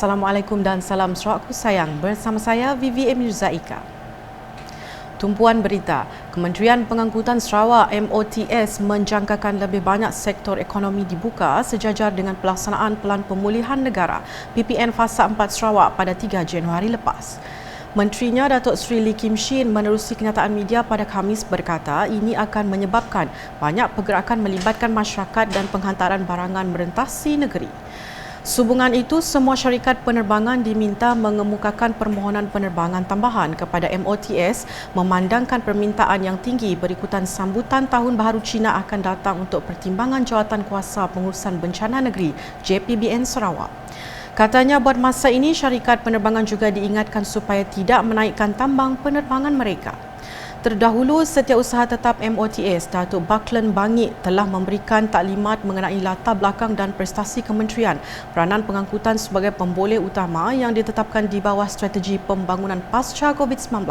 Assalamualaikum dan salam Sarawakku sayang. Bersama saya Vivi Emir Zaika. Tumpuan berita, Kementerian Pengangkutan Sarawak MOTS menjangkakan lebih banyak sektor ekonomi dibuka sejajar dengan pelaksanaan Pelan Pemulihan Negara PPN Fasa 4 Sarawak pada 3 Januari lepas. Menterinya Datuk Seri Lee Kim Shin menerusi kenyataan media pada Khamis berkata ini akan menyebabkan banyak pergerakan melibatkan masyarakat dan penghantaran barangan merentasi negeri. Sehubungan itu, semua syarikat penerbangan diminta mengemukakan permohonan penerbangan tambahan kepada MOTS memandangkan permintaan yang tinggi berikutan sambutan Tahun Baharu Cina akan datang untuk pertimbangan Jawatankuasa Pengurusan Bencana Negeri JPBN Sarawak. Katanya buat masa ini syarikat penerbangan juga diingatkan supaya tidak menaikkan tambang penerbangan mereka. Terdahulu, Setiausaha Tetap MOTS Datuk Baklan Bangit telah memberikan taklimat mengenai latar belakang dan prestasi kementerian peranan pengangkutan sebagai pemboleh utama yang ditetapkan di bawah Strategi Pembangunan Pasca COVID-19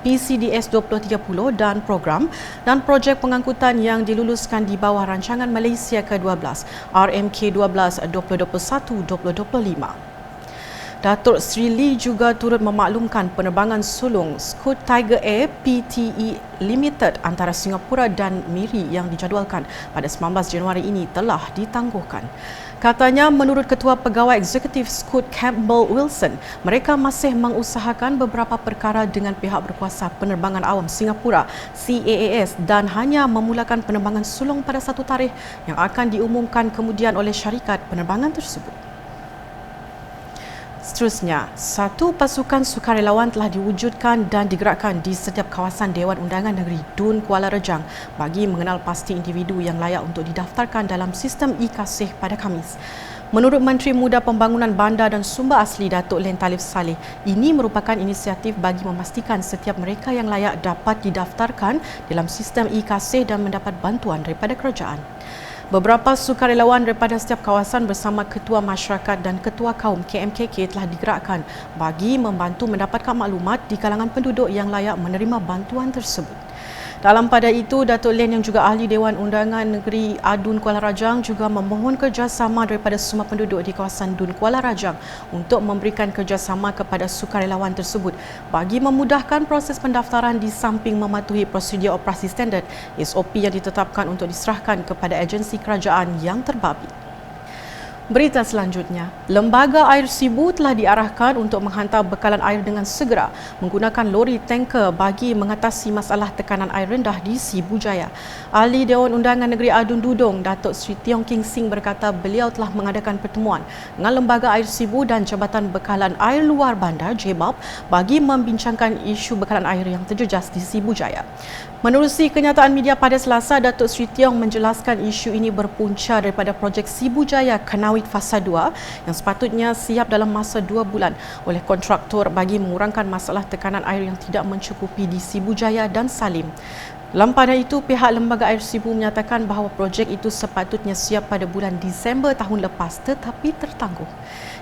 PCDS 2030 dan program dan projek pengangkutan yang diluluskan di bawah Rancangan Malaysia ke-12 RMK 12 2021-2025. Datuk Seri Lee juga turut memaklumkan penerbangan sulung Scoot Tiger Air Pte Limited antara Singapura dan Miri yang dijadualkan pada 19 Januari ini telah ditangguhkan. Katanya menurut Ketua Pegawai Eksekutif Scoot Campbell Wilson, mereka masih mengusahakan beberapa perkara dengan pihak berkuasa penerbangan awam Singapura CAAS dan hanya memulakan penerbangan sulung pada satu tarikh yang akan diumumkan kemudian oleh syarikat penerbangan tersebut. Seterusnya, satu pasukan sukarelawan telah diwujudkan dan digerakkan di setiap kawasan Dewan Undangan Negeri Dun Kuala Rejang bagi mengenal pasti individu yang layak untuk didaftarkan dalam sistem e-Kasih pada Khamis. Menurut Menteri Muda Pembangunan Bandar dan Sumber Asli Datuk Len Talif Saleh, ini merupakan inisiatif bagi memastikan setiap mereka yang layak dapat didaftarkan dalam sistem e-Kasih dan mendapat bantuan daripada kerajaan. Beberapa sukarelawan daripada setiap kawasan bersama Ketua Masyarakat dan Ketua Kaum KMKK telah digerakkan bagi membantu mendapatkan maklumat di kalangan penduduk yang layak menerima bantuan tersebut. Dalam pada itu, Datuk Len yang juga Ahli Dewan Undangan Negeri Dun Kuala Rajang juga memohon kerjasama daripada semua penduduk di kawasan Dun Kuala Rajang untuk memberikan kerjasama kepada sukarelawan tersebut bagi memudahkan proses pendaftaran di samping mematuhi prosedur operasi standard SOP yang ditetapkan untuk diserahkan kepada agensi kerajaan yang terbabit. Berita selanjutnya, Lembaga Air Sibu telah diarahkan untuk menghantar bekalan air dengan segera menggunakan lori tanker bagi mengatasi masalah tekanan air rendah di Sibu Jaya. Ahli Dewan Undangan Negeri Adun Dudong, Datuk Seri Tiong King Sing berkata beliau telah mengadakan pertemuan dengan Lembaga Air Sibu dan Jabatan Bekalan Air Luar Bandar JBAB bagi membincangkan isu bekalan air yang terjejas di Sibu Jaya. Menerusi kenyataan media pada Selasa, Datuk Seri Tiong menjelaskan isu ini berpunca daripada projek Sibu Jaya Kanawit Fasa 2 yang sepatutnya siap dalam masa 2 bulan oleh kontraktor bagi mengurangkan masalah tekanan air yang tidak mencukupi di Sibu Jaya dan Salim. Dalam pada itu, pihak Lembaga Air Sibu menyatakan bahawa projek itu sepatutnya siap pada bulan Disember tahun lepas tetapi tertangguh.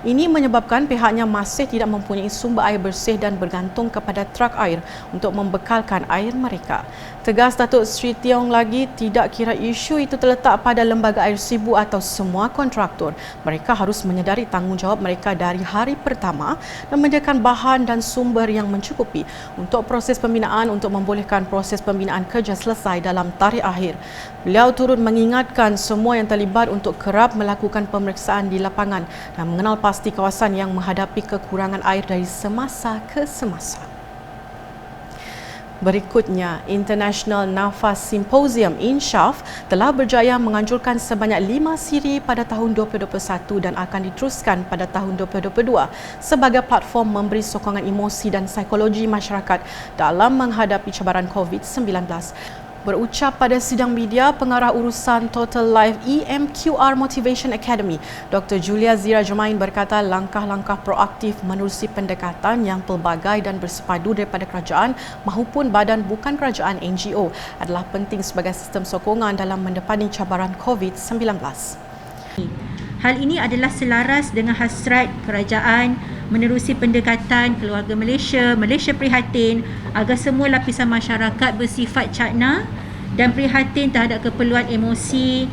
Ini menyebabkan pihaknya masih tidak mempunyai sumber air bersih dan bergantung kepada trak air untuk membekalkan air mereka. Tegas Datuk Seri Tiong lagi, tidak kira isu itu terletak pada Lembaga Air Sibu atau semua kontraktor, mereka harus menyedari tanggungjawab mereka dari hari pertama dan menyediakan bahan dan sumber yang mencukupi untuk proses pembinaan untuk membolehkan proses pembinaan kerja selesai dalam tarikh akhir. Beliau turut mengingatkan semua yang terlibat untuk kerap melakukan pemeriksaan di lapangan dan mengenal pasti kawasan yang menghadapi kekurangan air dari semasa ke semasa. Berikutnya, International Nafas Symposium INSHAF telah berjaya menganjurkan sebanyak 5 siri pada tahun 2021 dan akan diteruskan pada tahun 2022 sebagai platform memberi sokongan emosi dan psikologi masyarakat dalam menghadapi cabaran COVID-19. Berucap pada sidang media, Pengarah Urusan Total Life EMQR Motivation Academy, Dr. Julia Zira Jumain berkata langkah-langkah proaktif menerusi pendekatan yang pelbagai dan bersepadu daripada kerajaan maupun badan bukan kerajaan NGO adalah penting sebagai sistem sokongan dalam mendepani cabaran COVID-19. Hal ini adalah selaras dengan hasrat kerajaan menerusi pendekatan keluarga Malaysia, Malaysia Prihatin agar semua lapisan masyarakat bersifat cakna dan prihatin terhadap keperluan emosi,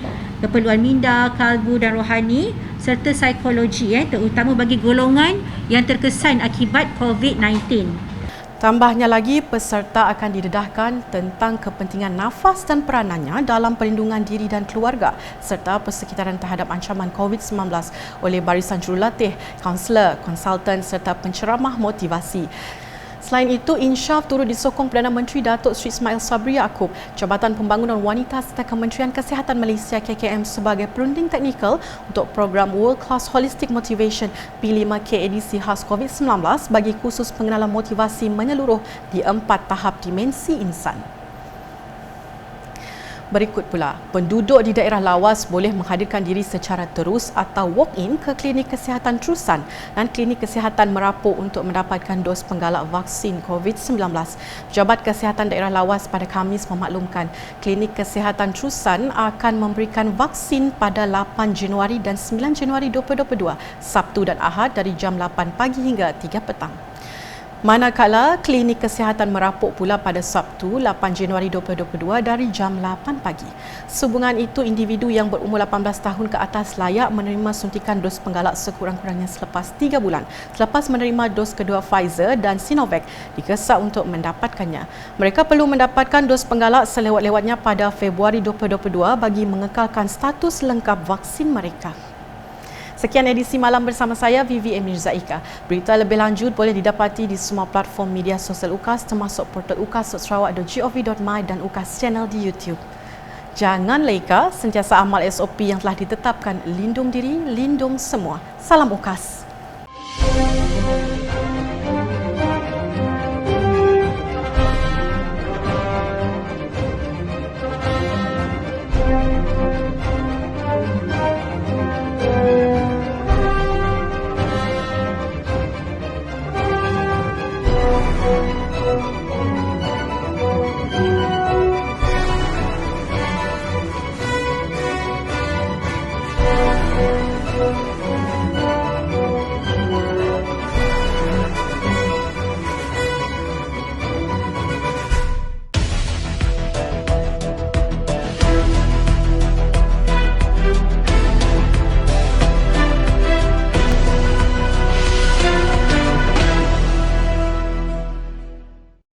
keperluan minda, kalbu dan rohani serta psikologi terutama bagi golongan yang terkesan akibat COVID-19. Tambahnya lagi, peserta akan didedahkan tentang kepentingan nafas dan peranannya dalam perlindungan diri dan keluarga serta persekitaran terhadap ancaman COVID-19 oleh barisan jurulatih, kaunselor, konsultan serta penceramah motivasi. Selain itu, Insyaf turut disokong Perdana Menteri Datuk Seri Ismail Sabri Yaakob, Jabatan Pembangunan Wanita serta Kementerian Kesihatan Malaysia KKM sebagai perunding teknikal untuk program World Class Holistic Motivation P5K edisi khas COVID-19 bagi khusus pengenalan motivasi menyeluruh di 4 tahap dimensi insan. Berikut pula, penduduk di daerah lawas boleh menghadirkan diri secara terus atau walk-in ke klinik kesihatan terusan dan klinik kesihatan merapuk untuk mendapatkan dos penggalak vaksin COVID-19. Pejabat Kesihatan Daerah Lawas pada Khamis memaklumkan klinik kesihatan terusan akan memberikan vaksin pada 8 Januari dan 9 Januari 2022, Sabtu dan Ahad dari jam 8 pagi hingga 3 petang. Manakala klinik kesihatan merapuk pula pada Sabtu 8 Januari 2022 dari jam 8 pagi. Sehubungan itu, individu yang berumur 18 tahun ke atas layak menerima suntikan dos penggalak sekurang-kurangnya selepas 3 bulan selepas menerima dos kedua Pfizer dan Sinovac dikesak untuk mendapatkannya. Mereka perlu mendapatkan dos penggalak selewat-lewatnya pada Februari 2022 bagi mengekalkan status lengkap vaksin mereka. Sekian edisi malam bersama saya, Vivi Emir Zaika. Berita lebih lanjut boleh didapati di semua platform media sosial UKAS termasuk portal ukas.sarawak.gov.my dan UKAS channel di YouTube. Jangan leka, sentiasa amal SOP yang telah ditetapkan. Lindung diri, lindung semua. Salam UKAS.